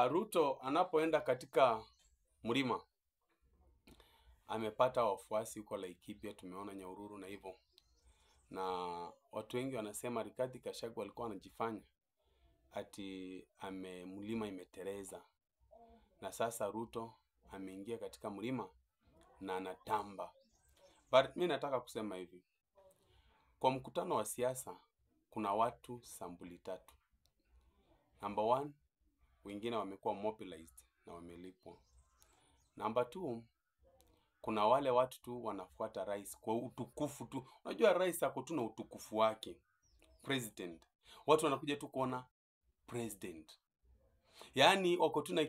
Ruto anapoenda katika mlima amepata wafuasi huko Laikipia, tumeona Nyahururu na hivyo, na watu wengi wanasema Rigathi Gachagua alikuwa anajifanya ati mlima imetereza, na sasa Ruto ameingia katika mlima na anatamba. But mimi nataka kusema hivi, kwa mkutano wa siasa kuna watu sambuli tatu. Number one, wengine wamekuwa mobilized na wamelipwa. Number two, kuna wale watu tu wanafuata rais kwa utukufu tu. Unajua rais ako tu na utukufu wake, president. Watu wanakuja tu kuona president. Yaani wako tu na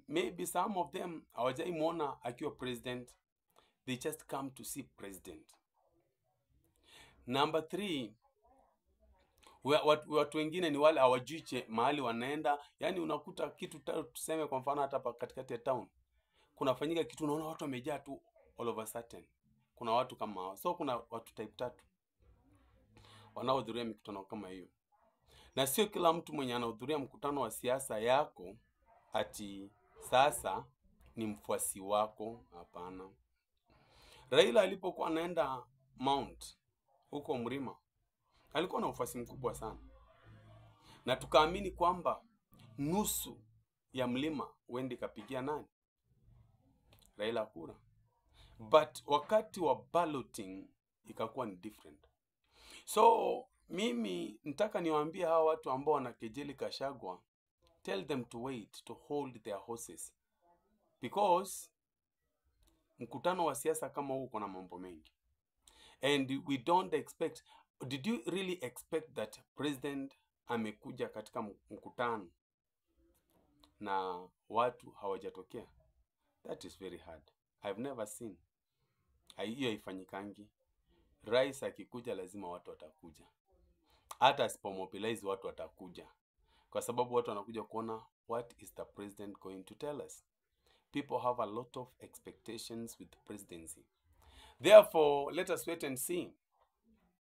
maybe some of them hawajai muona akiwa president. They just come to see president. Number three, watu wengine ni wale hawajui mahali wanaenda. Yaani unakuta kitu tuseme kwa mfano hata katikati ya town kunafanyika kitu, unaona watu wamejaa tu all of a sudden. Kuna watu kama hao. So kuna watu type tatu wanaohudhuria mikutano kama hiyo. Na sio kila mtu mwenye anahudhuria mkutano wa siasa yako ati sasa ni mfuasi wako, hapana. Raila alipokuwa anaenda Mount huko mlima, alikuwa na ufuasi mkubwa sana. Na tukaamini kwamba nusu ya mlima uende kapigia nani? Raila kura. But wakati wa balloting ikakuwa ni different. So mimi nitaka niwaambie hawa watu ambao wanakejeli Gachagua, tell them to wait, to hold their horses, because mkutano wa siasa kama huu kuna mambo mengi, and we don't expect. Did you really expect that president amekuja katika mkutano na watu hawajatokea? That is very hard. I've never seen. Hiyo haifanyikangi. Rais akikuja lazima watu watakuja. Hata asipomobilize watu watakuja. Kwa sababu watu wanakuja kuona what is the president going to tell us. People have a lot of expectations with the presidency. Therefore, let us wait and see.